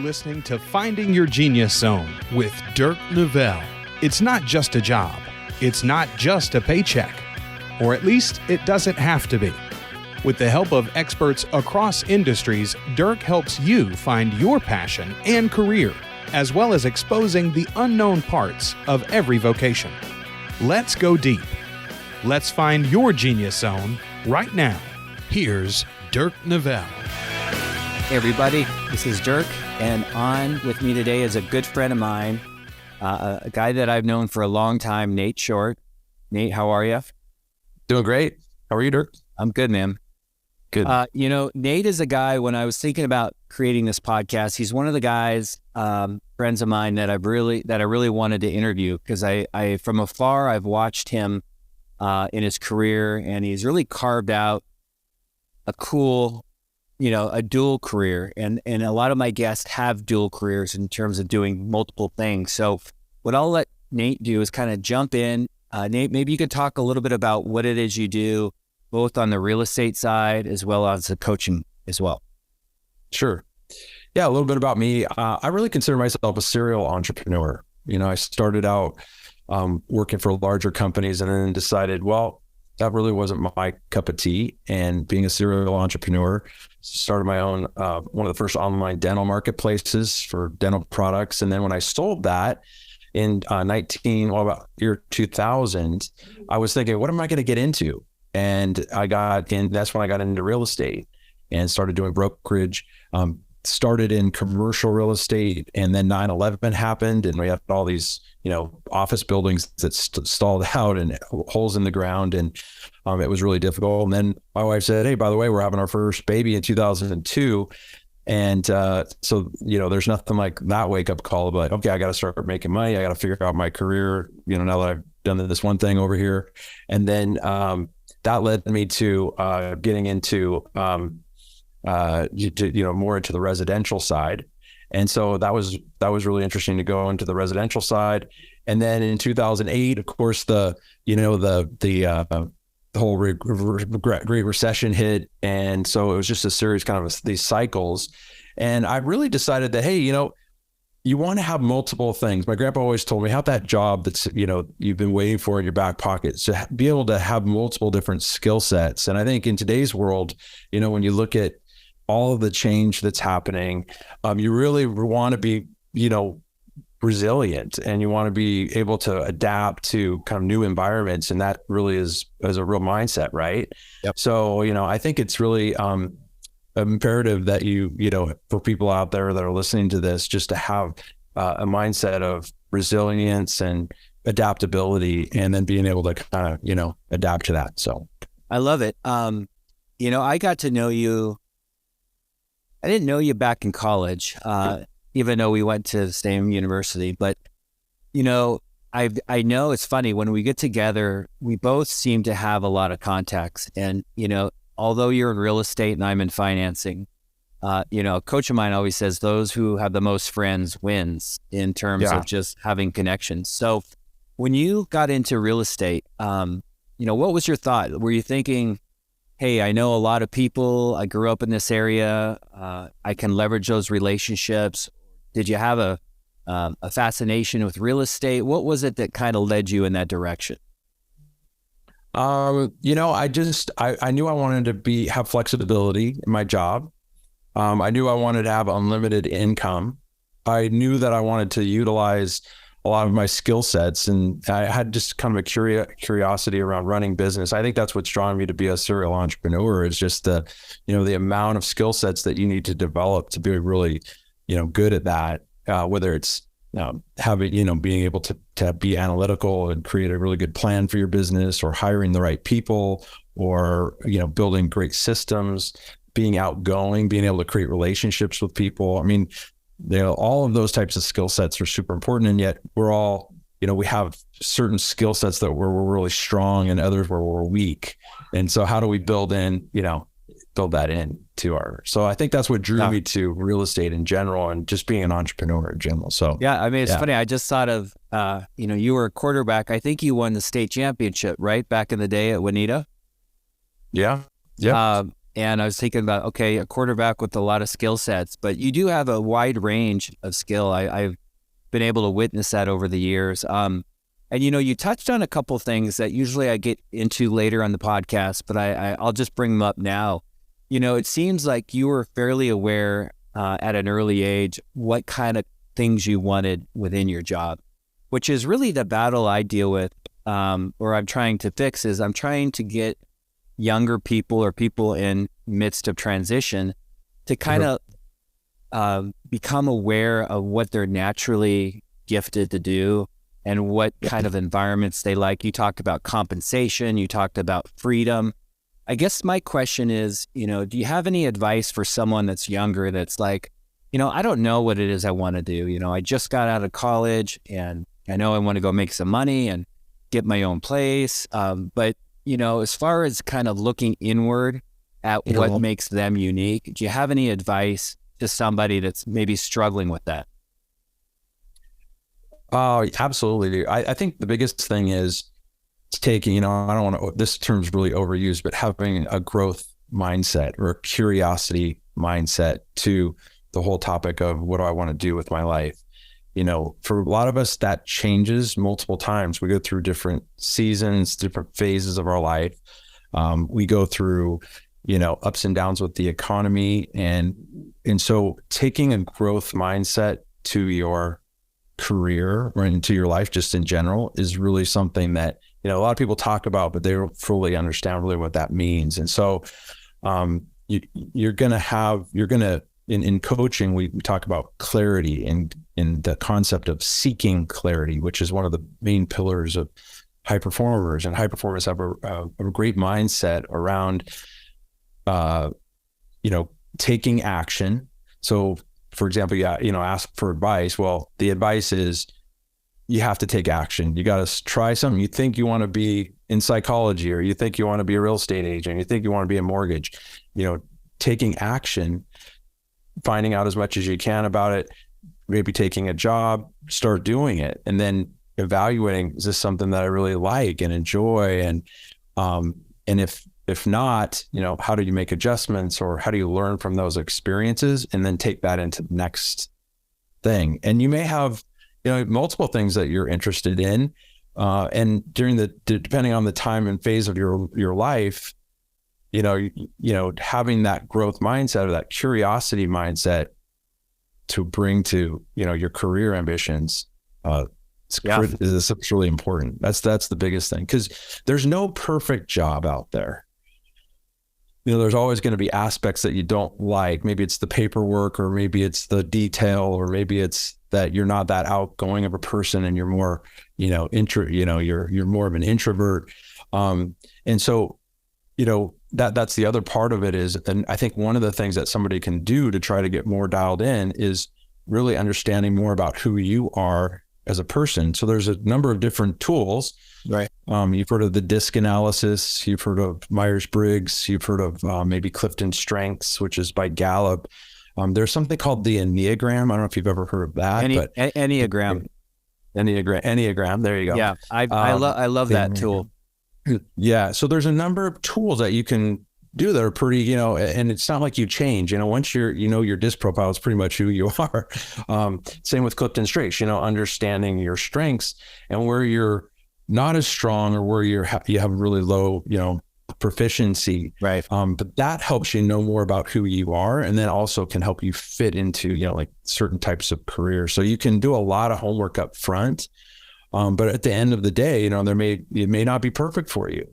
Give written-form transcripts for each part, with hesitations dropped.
listening to Finding Your Genius Zone with Dirk Nevelle. It's not just a job. It's not just a paycheck. Or at least it doesn't have to be. With the help of experts across industries, Dirk helps you find your passion and career, as well as exposing the unknown parts of every vocation. Let's go deep. Let's find your genius zone right now. Here's Dirk Nevelle. Hey everybody, this is Dirk, and on with me today is a good friend of mine, a guy that I've known for a long time, Nate Short. Nate, how are you? Doing great. How are you, Dirk? I'm good, man. Good. Nate is a guy, when I was thinking about creating this podcast, he's one of the guys, friends of mine that I really wanted to interview, because I from afar, I've watched him in his career, and he's really carved out a cool, a dual career. And a lot of my guests have dual careers in terms of doing multiple things. So what I'll let Nate do is kind of jump in. Nate, maybe you could talk a little bit about what it is you do, both on the real estate side as well as the coaching as well. Sure. Yeah, a little bit about me. I really consider myself a serial entrepreneur. I started out working for larger companies and then decided, well, that really wasn't my cup of tea. And being a serial entrepreneur, started my own, one of the first online dental marketplaces for dental products. And then when I sold that in about year 2000, I was thinking, what am I going to get into? And that's when I got into real estate and started doing brokerage, started in commercial real estate, and then 9/11 happened, and we had all these, office buildings that stalled out and holes in the ground, and it was really difficult. And then my wife said, "Hey, by the way, we're having our first baby in 2002." And so, there's nothing like that wake up call of like, okay, I got to start making money. I got to figure out my career, now that I've done this one thing over here. And then that led me to getting into, more into the residential side. And so that was really interesting to go into the residential side. And then in 2008, of course, the whole Great Recession hit. And so it was just a series kind of these cycles. And I really decided that, hey, you want to have multiple things. My grandpa always told me, have that job that's, you've been waiting for in your back pocket. So be able to have multiple different skill sets. And I think in today's world, when you look at all of the change that's happening, you really want to be, resilient, and you want to be able to adapt to kind of new environments. And that really is a real mindset, right? Yep. So, I think it's really imperative that for people out there that are listening to this, just to have a mindset of resilience and adaptability, and then being able to kind of, adapt to that. So I love it. I got to know you. I didn't know you back in college, even though we went to the same university. But, I know it's funny, when we get together, we both seem to have a lot of contacts. And, although you're in real estate and I'm in financing, a coach of mine always says those who have the most friends wins, in terms of just having connections. So when you got into real estate, what was your thought? Were you thinking, hey, I know a lot of people, I grew up in this area, I can leverage those relationships? Did you have a fascination with real estate? What was it that kind of led you in that direction? I knew I wanted to have flexibility in my job. I knew I wanted to have unlimited income. I knew that I wanted to utilize a lot of my skill sets, and I had just kind of a curiosity around running business. I think that's what's drawn me to be a serial entrepreneur, is just the amount of skill sets that you need to develop to be really, good at that, whether it's being able to be analytical and create a really good plan for your business, or hiring the right people, or, building great systems, being outgoing, being able to create relationships with people. I mean, all of those types of skill sets are super important. And yet we're all, we have certain skill sets that we're really strong, and others where we're weak. And so how do we build that in to so I think that's what drew me to real estate in general, and just being an entrepreneur in general. So yeah, I mean, it's funny. I just thought of, you were a quarterback. I think you won the state championship, right? Back in the day at Juanita. Yeah. Yeah. And I was thinking about, okay, a quarterback with a lot of skill sets, but you do have a wide range of skill. I've been able to witness that over the years. And, you touched on a couple things that usually I get into later on the podcast, but I'll just bring them up now. It seems like you were fairly aware at an early age what kind of things you wanted within your job, which is really the battle I deal with, or I'm trying to fix, is I'm trying to get younger people or people in midst of transition to kind of become aware of what they're naturally gifted to do and what kind of environments they like. You talked about compensation, you talked about freedom. I guess my question is, do you have any advice for someone that's younger that's like, I don't know what it is I want to do. I just got out of college and I know I want to go make some money and get my own place. But as far as kind of looking inward at what makes them unique, do you have any advice to somebody that's maybe struggling with that? Oh, absolutely. I think the biggest thing is taking, I don't want to, this term's really overused, but having a growth mindset or a curiosity mindset to the whole topic of what do I want to do with my life. For a lot of us, that changes multiple times. We go through different seasons, different phases of our life. We go through, ups and downs with the economy. And so taking a growth mindset to your career or into your life just in general is really something that, a lot of people talk about, but they don't fully understand really what that means. And so you're going to, in coaching, we talk about clarity and in the concept of seeking clarity, which is one of the main pillars of high performers. And high performers have a great mindset around, taking action. So, for example, ask for advice. Well, the advice is you have to take action. You got to try something. You think you want to be in psychology, or you think you want to be a real estate agent, you think you want to be a mortgage, taking action, finding out as much as you can about it, maybe taking a job, start doing it, and then evaluating, is this something that I really like and enjoy? And if not, how do you make adjustments, or how do you learn from those experiences and then take that into the next thing? And you may have, multiple things that you're interested in. And depending on the time and phase of your life, having that growth mindset or that curiosity mindset to bring to, your career ambitions, is really important. That's the biggest thing, because there's no perfect job out there. There's always going to be aspects that you don't like. Maybe it's the paperwork, or maybe it's the detail, or maybe it's that you're not that outgoing of a person and you're more, you're more of an introvert. And so, that's the other part of it is, and I think one of the things that somebody can do to try to get more dialed in is really understanding more about who you are as a person. So there's a number of different tools. Right. You've heard of the DISC analysis. You've heard of Myers-Briggs. You've heard of maybe Clifton Strengths, which is by Gallup. There's something called the Enneagram. I don't know if you've ever heard of that. Enneagram. Enneagram. There you go. Yeah, I love that tool. Yeah. So there's a number of tools that you can do that are pretty, and it's not like you change, once your DISC profile is pretty much who you are. Same with Clifton Strengths, understanding your strengths and where you're not as strong, or where you have really low, proficiency. Right. But that helps you know more about who you are, and then also can help you fit into, like certain types of careers. So you can do a lot of homework up front. But at the end of the day, it may not be perfect for you.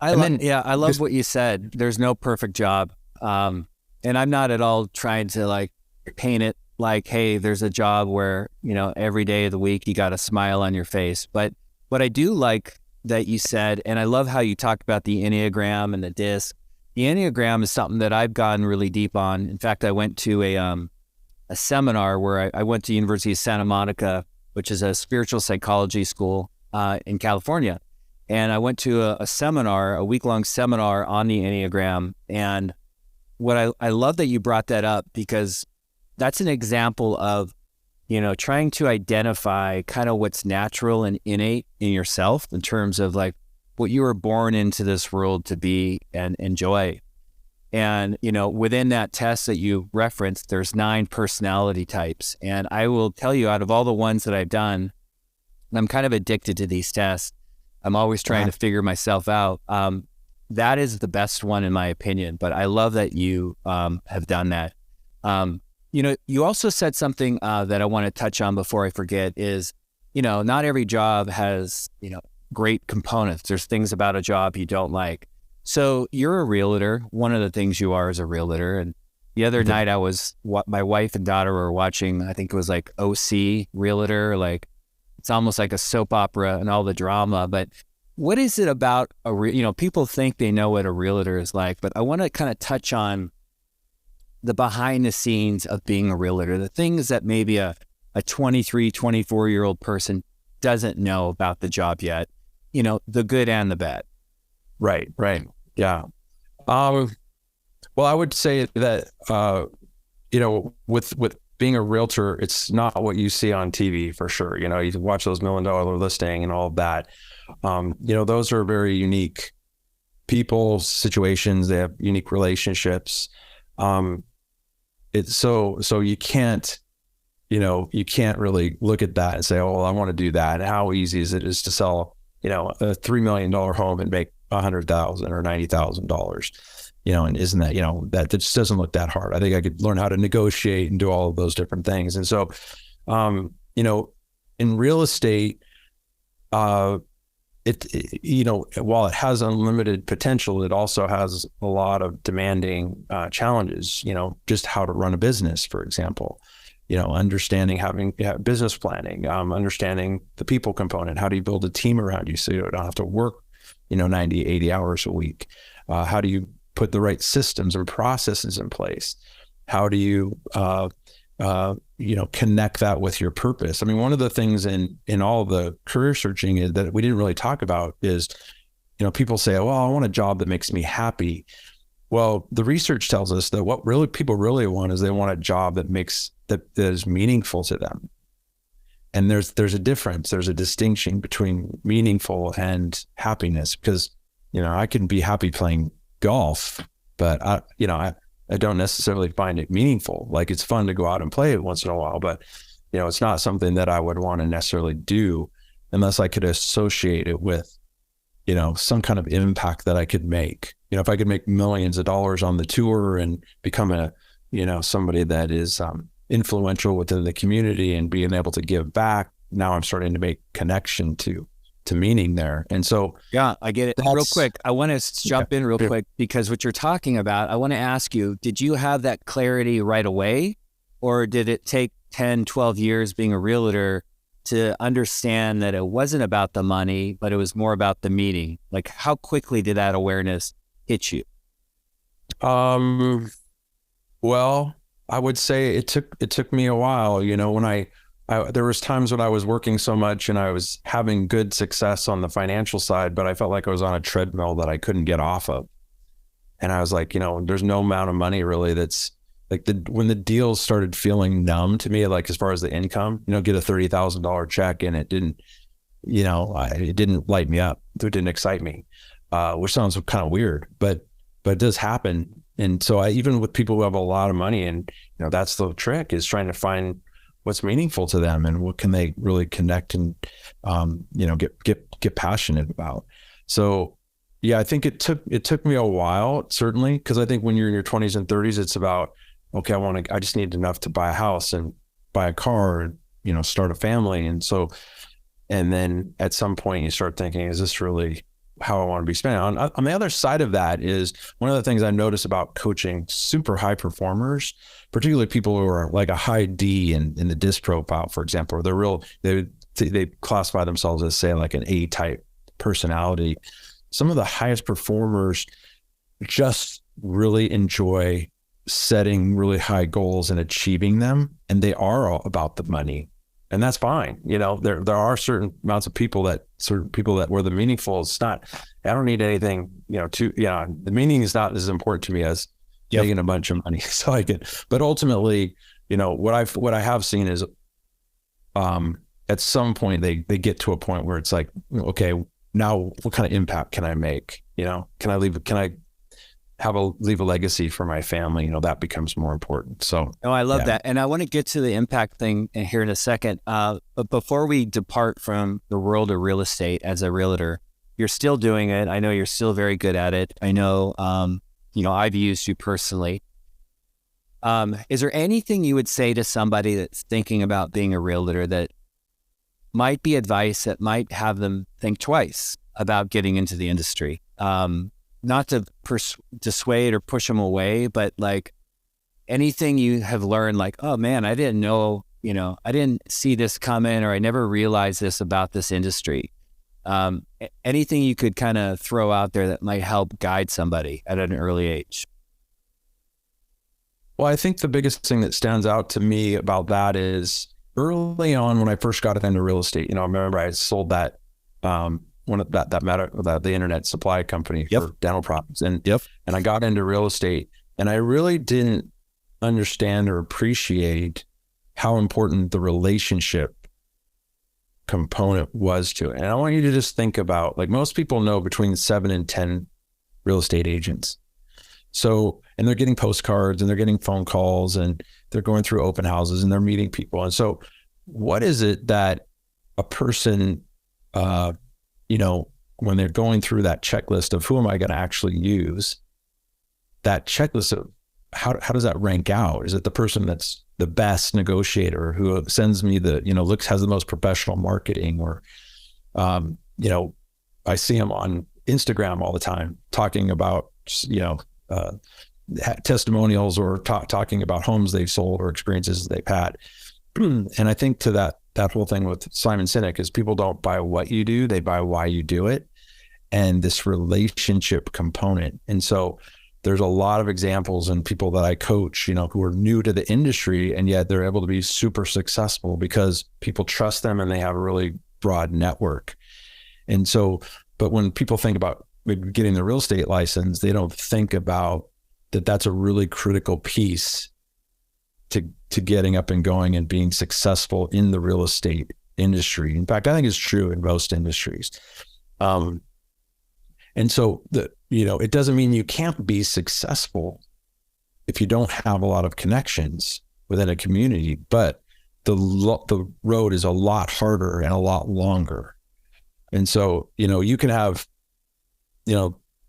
I love what you said. There's no perfect job. And I'm not at all trying to paint it like, hey, there's a job where, every day of the week, you got a smile on your face. But what I do like that you said, and I love how you talked about the Enneagram and the DISC. The Enneagram is something that I've gotten really deep on. In fact, I went to a seminar where I went to University of Santa Monica, which is a spiritual psychology school in California. And I went to a week-long seminar on the Enneagram. And what I love that you brought that up, because that's an example of, trying to identify kind of what's natural and innate in yourself in terms of what you were born into this world to be and enjoy. And, within that test that you referenced, there's 9 personality types. And I will tell you, out of all the ones that I've done, I'm kind of addicted to these tests. I'm always trying to figure myself out. That is the best one in my opinion, but I love that you have done that. You also said something that I want to touch on before I forget is, not every job has, great components. There's things about a job you don't like. So you're a realtor. One of the things you are is a realtor. And the other night my wife and daughter were watching, I think it was like OC Realtor, like it's almost like a soap opera and all the drama. But what is it about people think they know what a realtor is like, but I want to kind of touch on the behind the scenes of being a realtor, the things that maybe a 23, 24-year-old person doesn't know about the job yet, the good and the bad. Right. Yeah. Well, I would say that, with being a realtor, it's not what you see on TV for sure. You watch those $1 million listing and all of that. Those are very unique people, situations. They have unique relationships. It's so you can't really look at that and say, oh, well, I want to do that. How easy is it to sell, a $3 million home and make $100,000 or $90,000, and isn't that, that just doesn't look that hard. I think I could learn how to negotiate and do all of those different things. And so, in real estate, while it has unlimited potential, it also has a lot of demanding challenges, just how to run a business, for example, understanding having business planning, understanding the people component. How do you build a team around you so you don't have to work, 90, 80 hours a week? How do you put the right systems and processes in place? How do you, connect that with your purpose? I mean, one of the things in all the career searching is that we didn't really talk about is, people say, well, I want a job that makes me happy. Well, the research tells us that what really people really want is they want a job that is meaningful to them. And there's a difference. There's a distinction between meaningful and happiness, because, I can be happy playing golf, but I don't necessarily find it meaningful. Like, it's fun to go out and play it once in a while, but, it's not something that I would want to necessarily do unless I could associate it with, some kind of impact that I could make. If I could make millions of dollars on the tour and become somebody that is influential within the community and being able to give back, now I'm starting to make connection to meaning there. And so, yeah, I get it. Real quick, I want to jump in real quick, because what you're talking about, I want to ask you, did you have that clarity right away, or did it take 10, 12 years being a realtor to understand that it wasn't about the money, but it was more about the meaning? Like, how quickly did that awareness hit you? Well, I would say it took me a while. When there was times when I was working so much and I was having good success on the financial side, but I felt like I was on a treadmill that I couldn't get off of. And I was like, there's no amount of money really that's like when the deals started feeling numb to me, like as far as the income, get a $30,000 check and it didn't, it didn't light me up. It didn't excite me, which sounds kind of weird, but it does happen. And so even with people who have a lot of money, and, that's the trick, is trying to find what's meaningful to them and what can they really connect and, get passionate about. So yeah, I think it took me a while, certainly, because I think when you're in your 20s and 30s, it's about, okay, I just need enough to buy a house and buy a car and, start a family. And so, and then at some point you start thinking, is this really how I want to be spent? On the other side of that is one of the things I notice about coaching super high performers, particularly people who are like a high D in the DISC profile, for example, or they classify themselves as, say, like an A-type personality. Some of the highest performers just really enjoy setting really high goals and achieving them, and they are all about the money. And that's fine. There are certain amounts of people that where the meaningful is not, I don't need anything, the meaning is not as important to me as making a bunch of money. So but ultimately, what I have seen is, at some point they get to a point where it's like, okay, now what kind of impact can I make? Can I leave a legacy for my family, that becomes more important. So, oh, I love that. And I want to get to the impact thing here in a second. But before we depart from the world of real estate as a realtor, you're still doing it. I know you're still very good at it. I know, I've used you personally. Is there anything you would say to somebody that's thinking about being a realtor that might be advice that might have them think twice about getting into the industry? Not to dissuade or push them away, but like anything you have learned, like, oh man, I didn't know, I didn't see this coming, or I never realized this about this industry. Anything you could kind of throw out there that might help guide somebody at an early age? Well, I think the biggest thing that stands out to me about that is early on when I first got into real estate, I remember I sold that, the internet supply company for dental products. And I got into real estate, and I really didn't understand or appreciate how important the relationship component was to it. And I want you to just think about, like, most people know between 7 and 10 real estate agents. So, and they're getting postcards and they're getting phone calls and they're going through open houses and they're meeting people. And so what is it that a person, when they're going through that checklist of who am I going to actually use, that checklist of how does that rank out? Is it the person that's the best negotiator who sends me has the most professional marketing, or, I see them on Instagram all the time talking about, testimonials or talking about homes they've sold or experiences they've had. And I think to that whole thing with Simon Sinek is people don't buy what you do, they buy why you do it, and this relationship component. And so there's a lot of examples and people that I coach, who are new to the industry, and yet they're able to be super successful because people trust them and they have a really broad network. And so, but when people think about getting the real estate license, they don't think about that that's a really critical piece to getting up and going and being successful in the real estate industry. In fact, I think it's true in most industries. And so it doesn't mean you can't be successful if you don't have a lot of connections within a community, but the road is a lot harder and a lot longer. And so, you can have,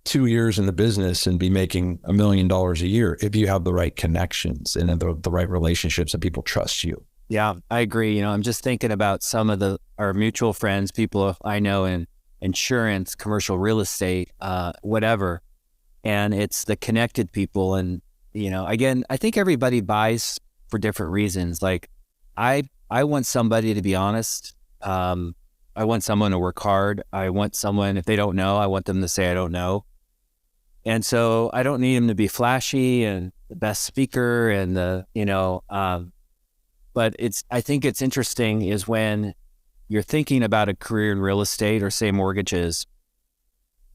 2 years in the business and be making $1 million a year if you have the right connections and the right relationships and people trust you. Yeah, I agree. I'm just thinking about some of our mutual friends, people I know in insurance, commercial real estate, whatever. And it's the connected people. And, again, I think everybody buys for different reasons. Like I want somebody to be honest. I want someone to work hard. I want someone, if they don't know, I want them to say, I don't know. And so I don't need them to be flashy and the best speaker and but I think it's interesting is when you're thinking about a career in real estate or say mortgages,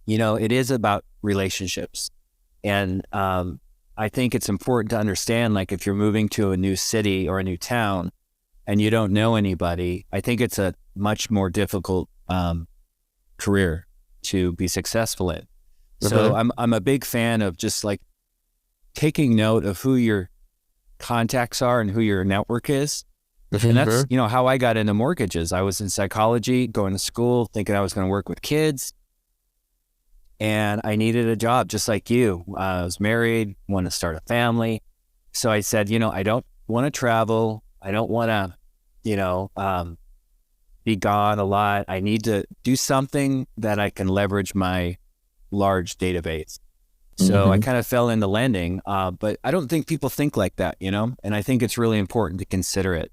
it is about relationships. And I think it's important to understand, like if you're moving to a new city or a new town and you don't know anybody, I think it's a much more difficult career to be successful in. So I'm a big fan of just like taking note of who your contacts are and who your network is. And that's, how I got into mortgages. I was in psychology, going to school, thinking I was going to work with kids. And I needed a job just like you. I was married, wanted to start a family. So I said, I don't want to travel. I don't want to, be gone a lot. I need to do something that I can leverage my large database. So I kind of fell into lending, but I don't think people think like that, and I think it's really important to consider it.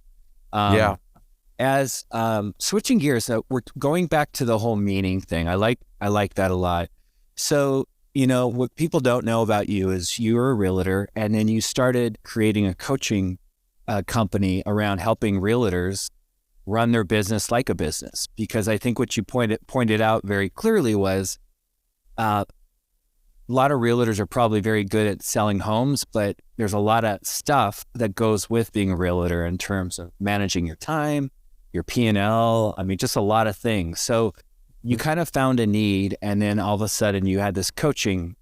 As switching gears, we're going back to the whole meaning thing. I like that a lot. So, what people don't know about you is you're a realtor, and then you started creating a coaching company around helping realtors run their business like a business. Because I think what you pointed out very clearly was a lot of realtors are probably very good at selling homes, but there's a lot of stuff that goes with being a realtor in terms of managing your time, your P&L. I mean, just a lot of things. So you kind of found a need, and then all of a sudden you had this coaching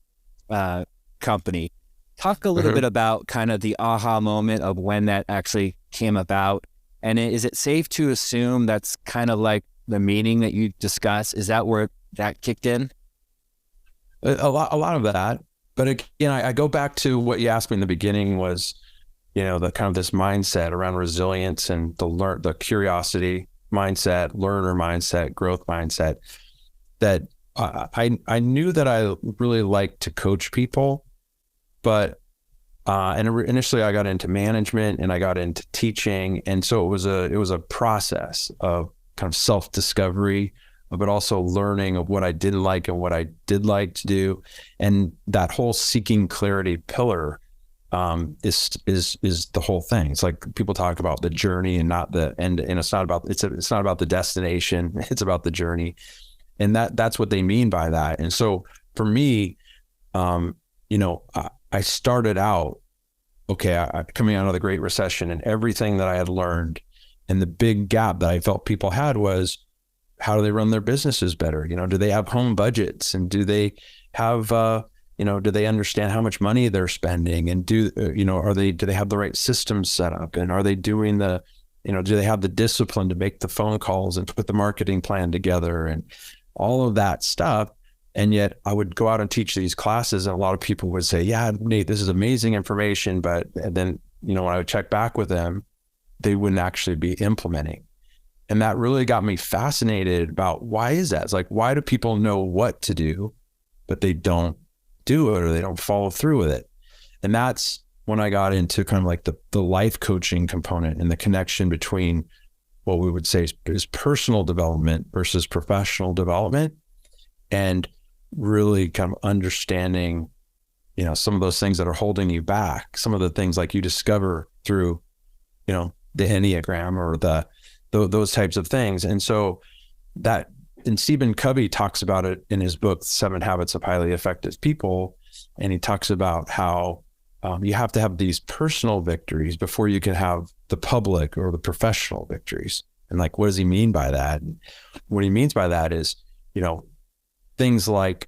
company. Talk a little bit about kind of the aha moment of when that actually came about. And is it safe to assume that's kind of like the meeting that you discuss? Is that where that kicked in? A lot of that. But again, I go back to what you asked me in the beginning was, the kind of this mindset around resilience and the curiosity mindset, learner mindset, growth mindset, that I knew that I really liked to coach people, but and initially I got into management and I got into teaching, and so it was a process of kind of self-discovery, but also learning of what I didn't like and what I did like to do, and that whole seeking clarity pillar is the whole thing. It's like people talk about the journey and not the end, and it's not about the destination. It's about the journey, and that's what they mean by that. And so for me, I started out coming out of the Great Recession, and everything that I had learned, and the big gap that I felt people had was, how do they run their businesses better? Do they have home budgets, and do they have do they understand how much money they're spending, and do they have the right systems set up, and are they doing do they have the discipline to make the phone calls and put the marketing plan together and all of that stuff? And yet I would go out and teach these classes, and a lot of people would say, yeah, Nate, this is amazing information. But then, when I would check back with them, they wouldn't actually be implementing. And that really got me fascinated about, why is that? It's like, why do people know what to do, but they don't do it, or they don't follow through with it? And that's when I got into kind of like the life coaching component and the connection between what we would say is personal development versus professional development, and really kind of understanding, some of those things that are holding you back, some of the things like you discover through, the Enneagram or those types of things. And so and Stephen Covey talks about it in his book, 7 Habits of Highly Effective People. And he talks about how you have to have these personal victories before you can have the public or the professional victories. And like, what does he mean by that? And what he means by that is, things like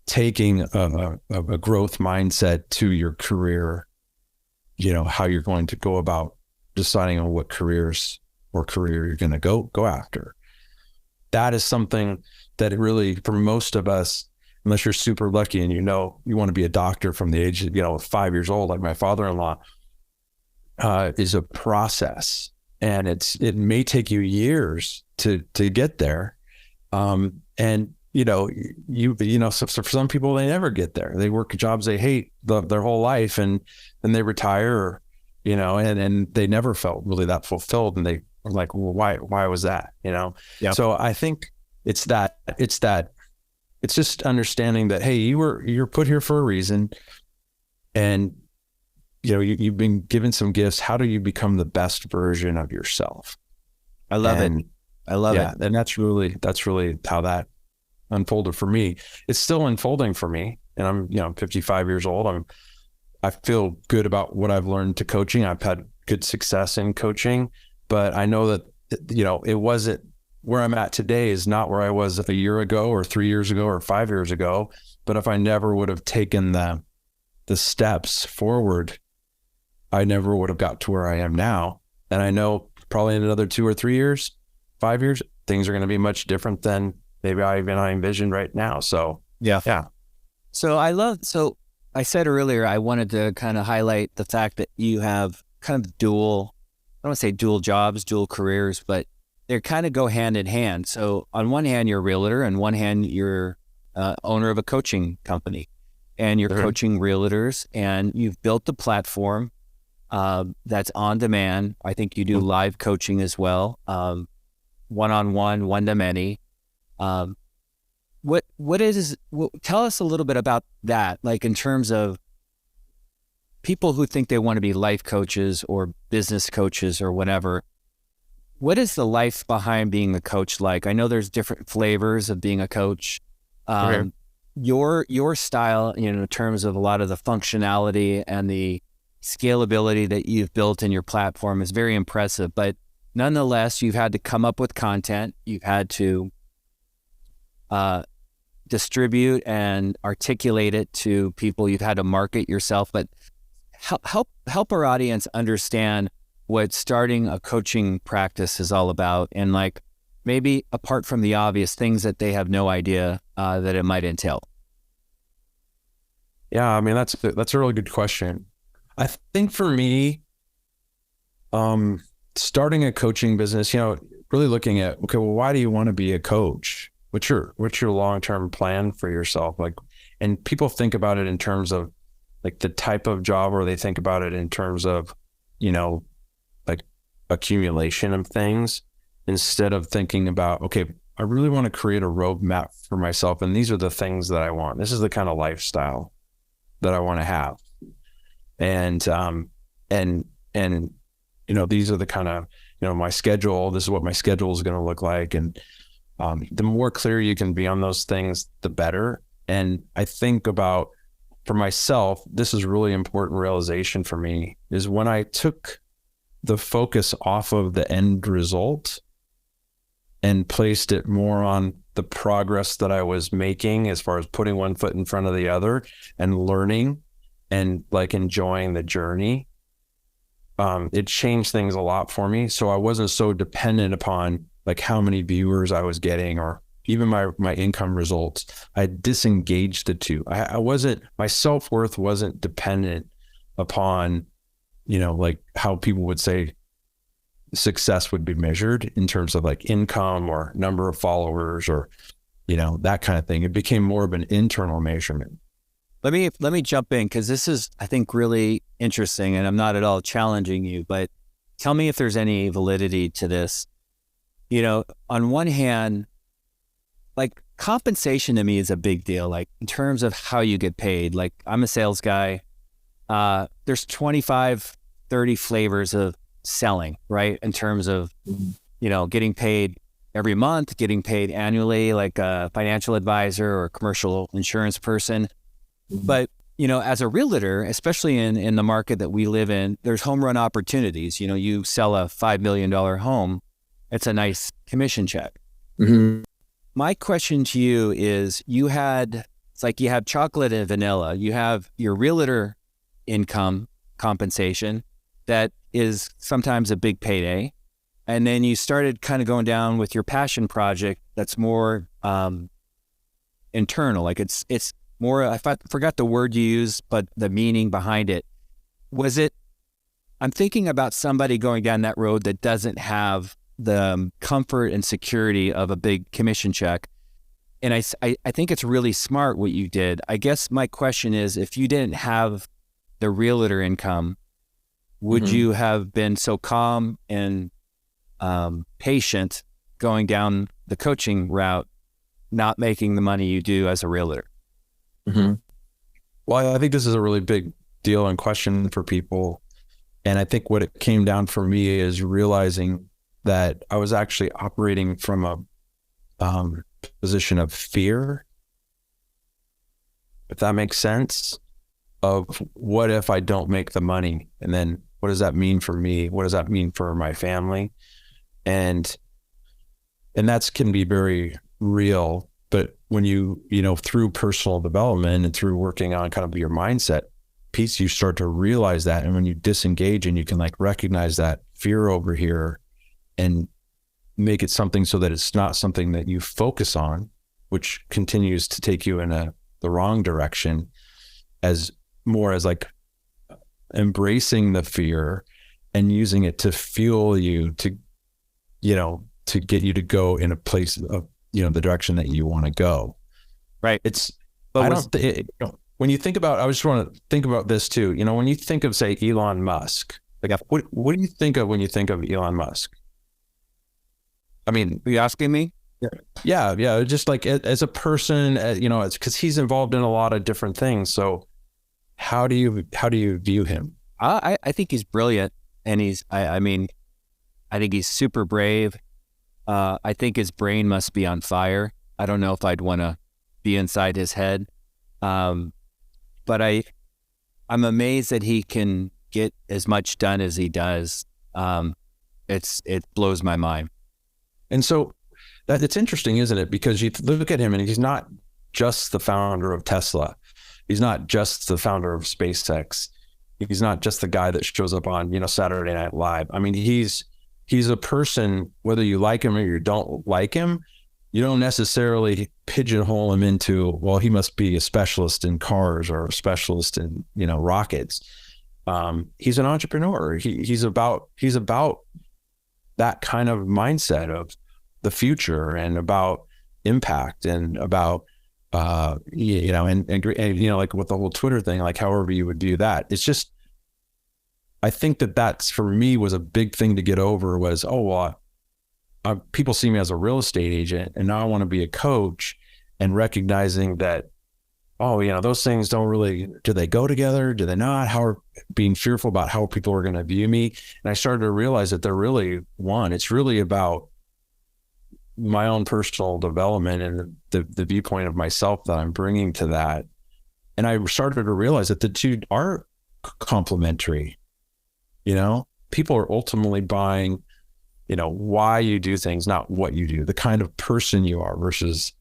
taking a growth mindset to your career, how you're going to go about deciding on what career you're going to go after. That is something that really, for most of us, unless you're super lucky and you want to be a doctor from the age of 5 years old, like my father-in-law, is a process, and it may take you years to get there. And so for some people, they never get there. They work jobs they hate their whole life, and then they retire, and they never felt really that fulfilled. And they were like, well, why was that? Yep. So I think it's just understanding that, hey, you're put here for a reason, and you've been given some gifts. How do you become the best version of yourself? I love it. I love it. And that's really how that unfolded for me. It's still unfolding for me, and I'm 55 years old. I feel good about what I've learned to coaching. I've had good success in coaching, but I know that it wasn't where I'm at today is not where I was a year ago or 3 years ago or 5 years ago. But if I never would have taken the steps forward, I never would have got to where I am now. And I know probably in another 2 or 3 years, 5 years, things are going to be much different than maybe I envision right now. So yeah. So I said earlier, I wanted to kind of highlight the fact that you have kind of I don't want to say dual jobs, dual careers, but they kind of go hand in hand. So on one hand, you're a realtor, and on one hand, you're owner of a coaching company, and you're coaching realtors, and you've built the platform that's on demand. I think you do live coaching as well, one-on-one, one-to-many. Tell us a little bit about that, like in terms of people who think they want to be life coaches or business coaches or whatever. What is the life behind being a coach like? I know there's different flavors of being a coach. Your style, in terms of a lot of the functionality and the scalability that you've built in your platform is very impressive, but nonetheless, you've had to come up with content. You've had to distribute and articulate it to people. You've had to market yourself, but help our audience understand what starting a coaching practice is all about, and like maybe apart from the obvious things that they have no idea that it might entail. Yeah, I mean, that's a really good question. I think for me, starting a coaching business, really looking at, okay, well, why do you want to be a coach? What's your long-term plan for yourself? Like, and people think about it in terms of like the type of job, or they think about it in terms of, like accumulation of things, instead of thinking about, okay, I really want to create a roadmap for myself. And these are the things that I want. This is the kind of lifestyle that I want to have. And these are the kind of, my schedule, this is what my schedule is going to look like. And the more clear you can be on those things, the better. And I think about, for myself, this is really important realization for me, is when I took the focus off of the end result and placed it more on the progress that I was making, as far as putting one foot in front of the other and learning and like enjoying the journey, it changed things a lot for me. So I wasn't so dependent upon like how many viewers I was getting, or even my income results. I disengaged the two. My self-worth wasn't dependent upon, like how people would say success would be measured in terms of like income or number of followers, or, that kind of thing. It became more of an internal measurement. Let me jump in, because this is, I think, really interesting, and I'm not at all challenging you, but tell me if there's any validity to this. On one hand, like compensation to me is a big deal, like in terms of how you get paid. Like I'm a sales guy. There's 25, 30 flavors of selling, right? In terms of, getting paid every month, getting paid annually, like a financial advisor or a commercial insurance person. But, as a realtor, especially in the market that we live in, there's home run opportunities. You sell a $5 million home, it's a nice commission check. Mm-hmm. My question to you is, you have chocolate and vanilla. You have your realtor income compensation that is sometimes a big payday. And then you started kind of going down with your passion project that's more internal. Like it's more, I forgot the word you used, but the meaning behind it. I'm thinking about somebody going down that road that doesn't have the comfort and security of a big commission check. And I think it's really smart what you did. I guess my question is, if you didn't have the realtor income, would you have been so calm and patient going down the coaching route, not making the money you do as a realtor? Mm-hmm. Well, I think this is a really big deal and question for people. And I think what it came down for me is realizing that I was actually operating from a position of fear, if that makes sense, of what if I don't make the money? And then what does that mean for me? What does that mean for my family? And that can be very real. But when you through personal development and through working on kind of your mindset piece, you start to realize that. And when you disengage and you can like recognize that fear over here and make it something so that it's not something that you focus on, which continues to take you in the wrong direction, as more as like embracing the fear and using it to fuel you to get you to go in a place of, the direction that you want to go. Right. When you think about, I just want to think about this too. When you think of, say, Elon Musk, like what do you think of when you think of Elon Musk? I mean, are you asking me? Yeah. Just like as a person, it's because he's involved in a lot of different things. So how do you view him? I think he's brilliant, and I think he's super brave. I think his brain must be on fire. I don't know if I'd want to be inside his head. But I'm amazed that he can get as much done as he does. It blows my mind. And so it's interesting, isn't it? Because you look at him and he's not just the founder of Tesla. He's not just the founder of SpaceX. He's not just the guy that shows up on, Saturday Night Live. I mean, he's a person, whether you like him or you don't like him, you don't necessarily pigeonhole him into, well, he must be a specialist in cars or a specialist in, rockets. He's an entrepreneur. He's about that kind of mindset of the future and about impact and about, and like with the whole Twitter thing, like however you would view that. It's just, I think that's for me was a big thing to get over was, people see me as a real estate agent and now I want to be a coach, and recognizing that, those things don't really, do they go together? Do they not? How are being fearful about how people are going to view me? And I started to realize that they're really one. It's really about my own personal development and the viewpoint of myself that I'm bringing to that. And I started to realize that the two are complementary. People are ultimately buying, why you do things, not what you do, the kind of person you are versus,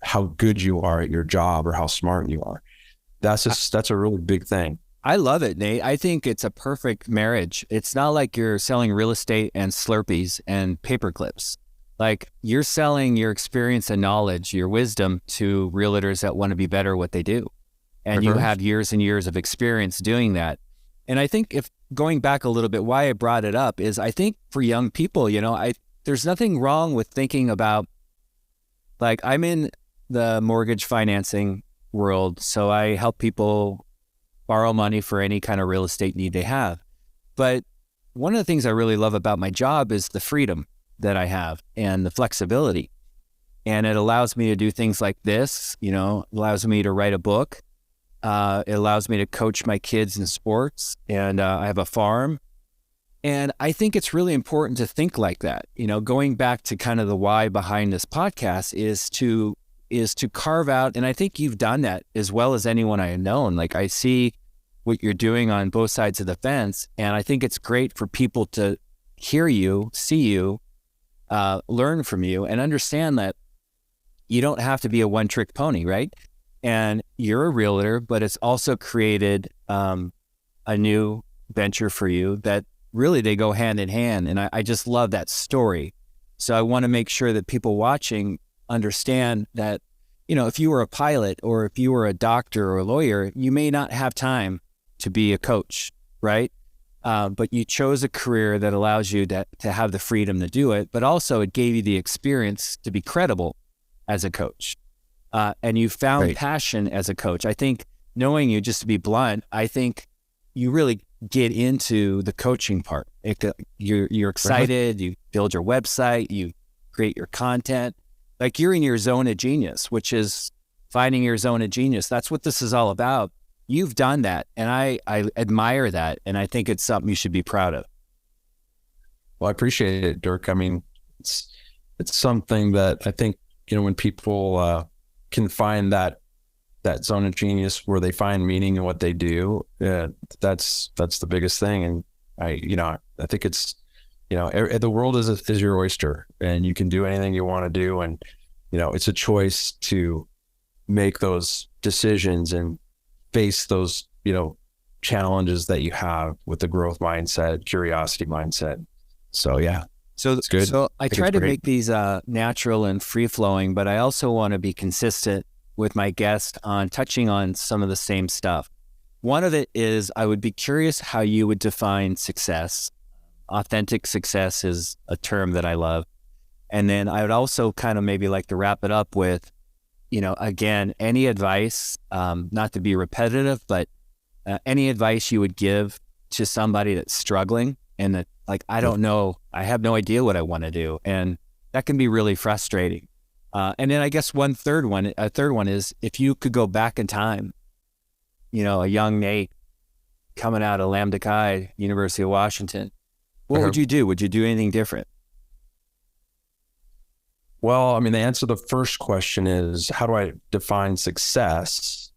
how good you are at your job or how smart you are. That's a really big thing. I love it, Nate. I think it's a perfect marriage. It's not like you're selling real estate and Slurpees and paper clips. Like, you're selling your experience and knowledge, your wisdom to realtors that want to be better at what they do. And you have years and years of experience doing that. And I think, if going back a little bit, why I brought it up is I think for young people, there's nothing wrong with thinking about, like, I'm in the mortgage financing world, so I help people borrow money for any kind of real estate need they have. But one of the things I really love about my job is the freedom that I have and the flexibility. And it allows me to do things like this, allows me to write a book. It allows me to coach my kids in sports, and I have a farm. And I think it's really important to think like that. Going back to kind of the why behind this podcast is to carve out, and I think you've done that as well as anyone I have known. Like, I see what you're doing on both sides of the fence, and I think it's great for people to hear you, see you, learn from you, and understand that you don't have to be a one-trick pony, right? And you're a realtor, but it's also created a new venture for you that really they go hand in hand. And I just love that story. So I want to make sure that people watching understand that, if you were a pilot or if you were a doctor or a lawyer, you may not have time to be a coach, right? But you chose a career that allows you to have the freedom to do it, but also it gave you the experience to be credible as a coach. And you found passion as a coach. I think, knowing you, just to be blunt, I think you really get into the coaching part. You're excited, you build your website, you create your content. Like, you're in your zone of genius, which is finding your zone of genius. That's what this is all about. You've done that, and I admire that, and I think it's something you should be proud of. Well, I appreciate it, Dirk. I mean, it's something that I think, when people can find that zone of genius where they find meaning in what they do, that's the biggest thing. And I think it's, the world is your oyster, and you can do anything you want to do. And, it's a choice to make those decisions and face those, challenges that you have with the growth mindset, curiosity mindset. So, yeah. So it's good. So I try to make these natural and free flowing, but I also want to be consistent with my guest on touching on some of the same stuff. One of it is, I would be curious how you would define success. Authentic success is a term that I love. And then I would also kind of maybe like to wrap it up with, again, any advice, not to be repetitive, but any advice you would give to somebody that's struggling and that, like, I don't know, I have no idea what I want to do. And that can be really frustrating. And then I guess a third one is, if you could go back in time, a young Nate coming out of Lambda Chi, University of Washington, what would you do? Would you do anything different? Well, I mean, the answer to the first question is, how do I define success?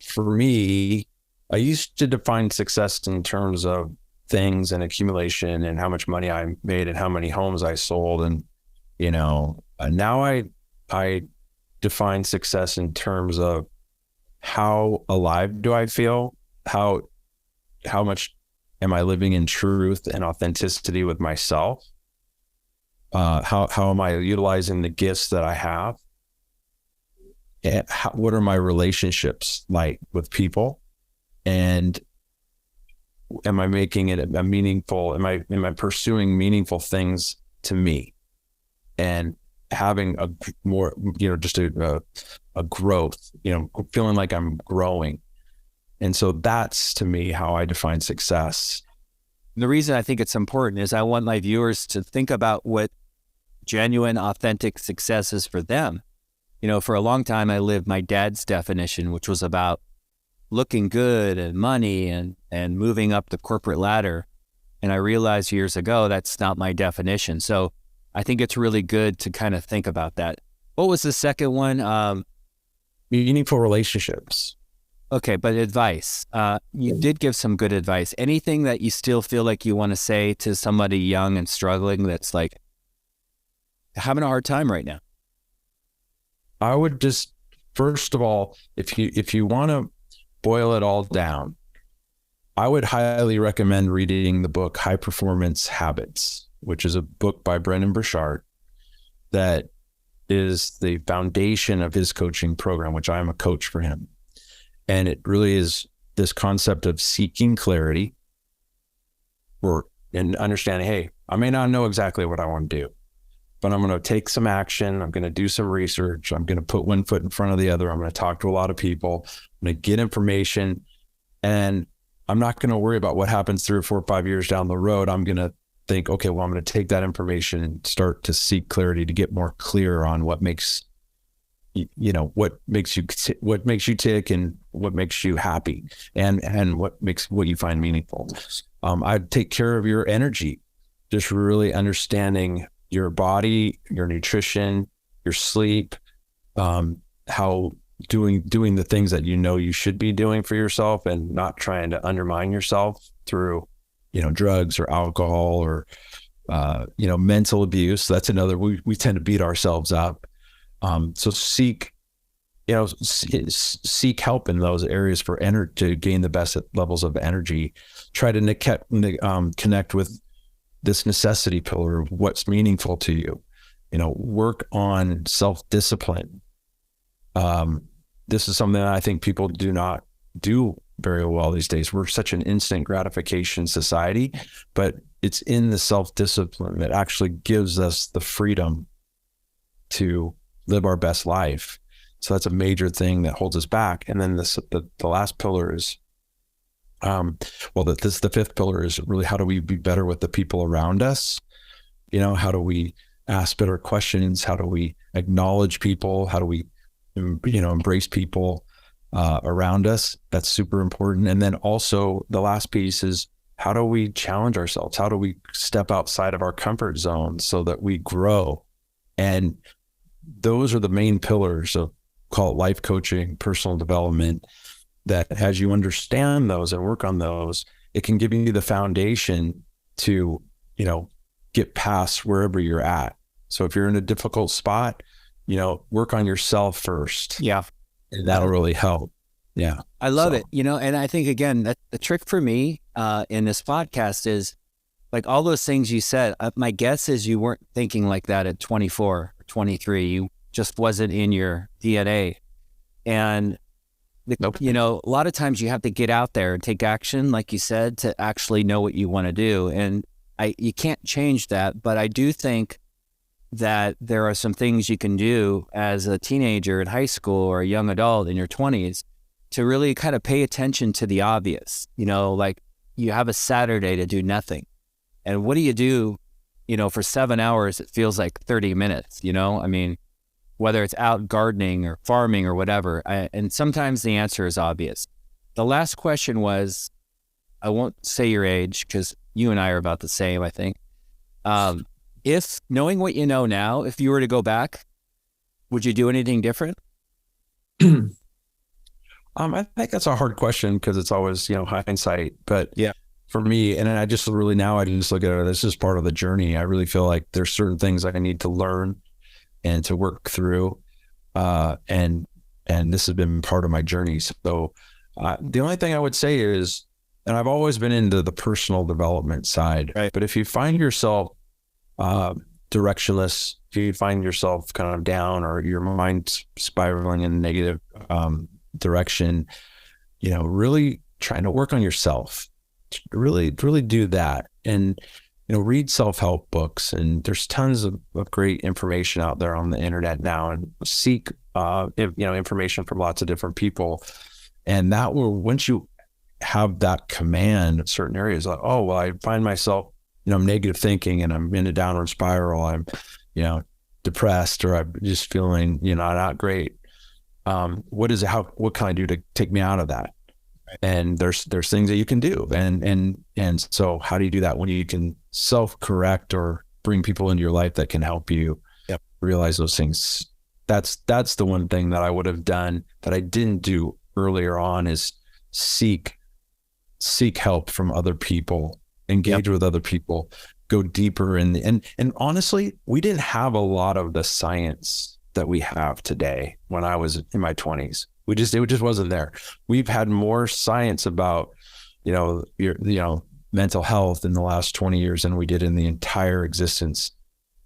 For me, I used to define success in terms of things and accumulation and how much money I made and how many homes I sold. And, now I define success in terms of how alive do I feel? How much am I living in truth and authenticity with myself? How am I utilizing the gifts that I have? And what are my relationships like with people? And am I making it a meaningful? Am I pursuing meaningful things to me? And having a more, just a growth, feeling like I'm growing. And so that's, to me, how I define success. The reason I think it's important is I want my viewers to think about what genuine, authentic success is for them. For a long time, I lived my dad's definition, which was about looking good and money and moving up the corporate ladder. And I realized years ago, that's not my definition. So I think it's really good to kind of think about that. What was the second one? Meaningful relationships. Okay, but advice. You did give some good advice. Anything that you still feel like you want to say to somebody young and struggling that's like having a hard time right now? I would just, first of all, if you want to boil it all down, I would highly recommend reading the book High Performance Habits, which is a book by Brendan Burchard that is the foundation of his coaching program, which I am a coach for him. And it really is this concept of seeking clarity and understanding, hey, I may not know exactly what I want to do, but I'm going to take some action. I'm going to do some research. I'm going to put one foot in front of the other. I'm going to talk to a lot of people. I'm going to get information, and I'm not going to worry about what happens 3 or 4 or 5 years down the road. I'm going to think, okay, well, I'm going to take that information and start to seek clarity to get more clear on what makes what makes you tick and what makes you happy and what you find meaningful. I'd take care of your energy, just really understanding your body, your nutrition, your sleep, how doing the things that you should be doing for yourself, and not trying to undermine yourself through drugs or alcohol or mental abuse. That's another, we tend to beat ourselves up. So seek help in those areas for to gain the best levels of energy. Try to connect with this necessity pillar of what's meaningful to you. Work on self-discipline. This is something that I think people do not do very well these days. We're such an instant gratification society, but it's in the self-discipline that actually gives us the freedom to live our best life. So that's a major thing that holds us back. And then the last pillar is, the fifth pillar is really, how do we be better with the people around us? How do we ask better questions? How do we acknowledge people? How do we, embrace people around us? That's super important. And then also the last piece is, how do we challenge ourselves? How do we step outside of our comfort zone so that we grow? And those are the main pillars of, call it life coaching, personal development, that as you understand those and work on those, it can give you the foundation to, get past wherever you're at. So if you're in a difficult spot, work on yourself first. Yeah. And that'll really help. Yeah. I love it. And I think, again, that the trick for me in this podcast is, like, all those things you said, my guess is you weren't thinking like that at 24 or 23. You just wasn't in your DNA. And, Nope. A lot of times you have to get out there and take action, like you said, to actually know what you want to do. And you can't change that. But I do think that there are some things you can do as a teenager in high school or a young adult in your 20s to really kind of pay attention to the obvious. Like, you have a Saturday to do nothing. And what do you do, for 7 hours? It feels like 30 minutes, I mean, whether it's out gardening or farming or whatever. And sometimes the answer is obvious. The last question was, I won't say your age because you and I are about the same, I think. If, knowing what you know now, if you were to go back, would you do anything different? I think that's a hard question because it's always, hindsight. But yeah, for me, and I just look at it, this is part of the journey. I really feel like there's certain things I need to learn and to work through. and this has been part of my journey. So the only thing I would say is, and I've always been into the personal development side, right? But if you find yourself directionless, if you find yourself kind of down or your mind's spiraling in a negative direction, really trying to work on yourself, really do that. And, read self-help books, and there's tons of great information out there on the internet now, and seek, information from lots of different people. And that will, once you have that command of certain areas, like, oh, well, I find myself, I'm negative thinking and I'm in a downward spiral. I'm, depressed, or I'm just feeling, not great. What can I do to take me out of that? And there's things that you can do. And so how do you do that? When you can self-correct or bring people into your life that can help you realize those things. That's the one thing that I would have done that I didn't do earlier on, is seek help from other people, engage with other people, go deeper and honestly, we didn't have a lot of the science that we have today when I was in my 20s. It just wasn't there. We've had more science about, your mental health in the last 20 years than we did in the entire existence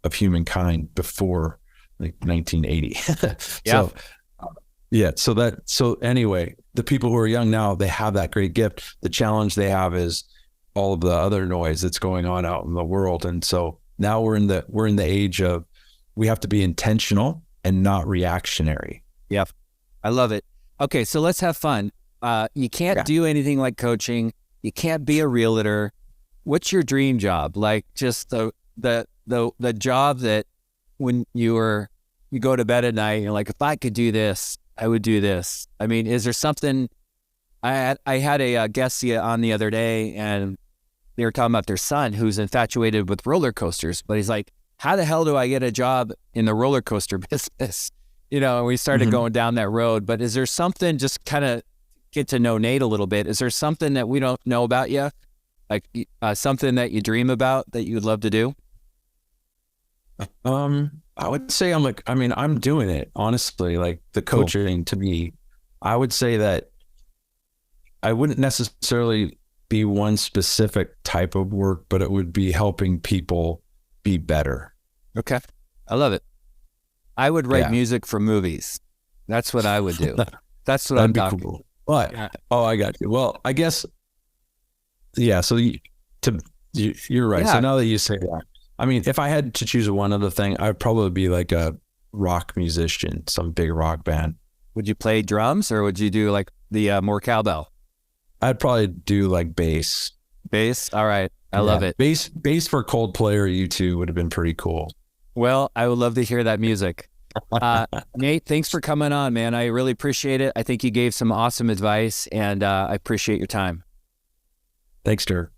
of humankind before like 1980. So anyway, the people who are young now, they have that great gift. The challenge they have is all of the other noise that's going on out in the world. And so now we're in the age of, we have to be intentional and not reactionary. Yep. I love it. Okay. So let's have fun. You can't do anything like coaching. You can't be a realtor. What's your dream job? Like just the job that when you go to bed at night, you're like, if I could do this, I would do this. I mean, is there something? I had a guest on the other day, and they were talking about their son who's infatuated with roller coasters, but he's like, how the hell do I get a job in the roller coaster business? And we started going down that road. But is there something, just kind of get to know Nate a little bit, is there something that we don't know about you? Like something that you dream about that you'd love to do? I would say I'm doing it, honestly. Like the coaching to me, I would say that I wouldn't necessarily be one specific type of work, but it would be helping people be better. Okay. I love it. I would write music for movies. That's what I would do. That's what I'm talking about. But, I got you. Well, I guess, so you're right. So now that you say that, I mean, if I had to choose one other thing, I'd probably be like a rock musician, some big rock band. Would you play drums, or would you do like the more cowbell? I'd probably do like bass. Bass? All right. I love it. Bass for Coldplay or U2 would have been pretty cool. Well, I would love to hear that music. Nate, thanks for coming on, man. I really appreciate it. I think you gave some awesome advice, and I appreciate your time. Thanks, Dirk.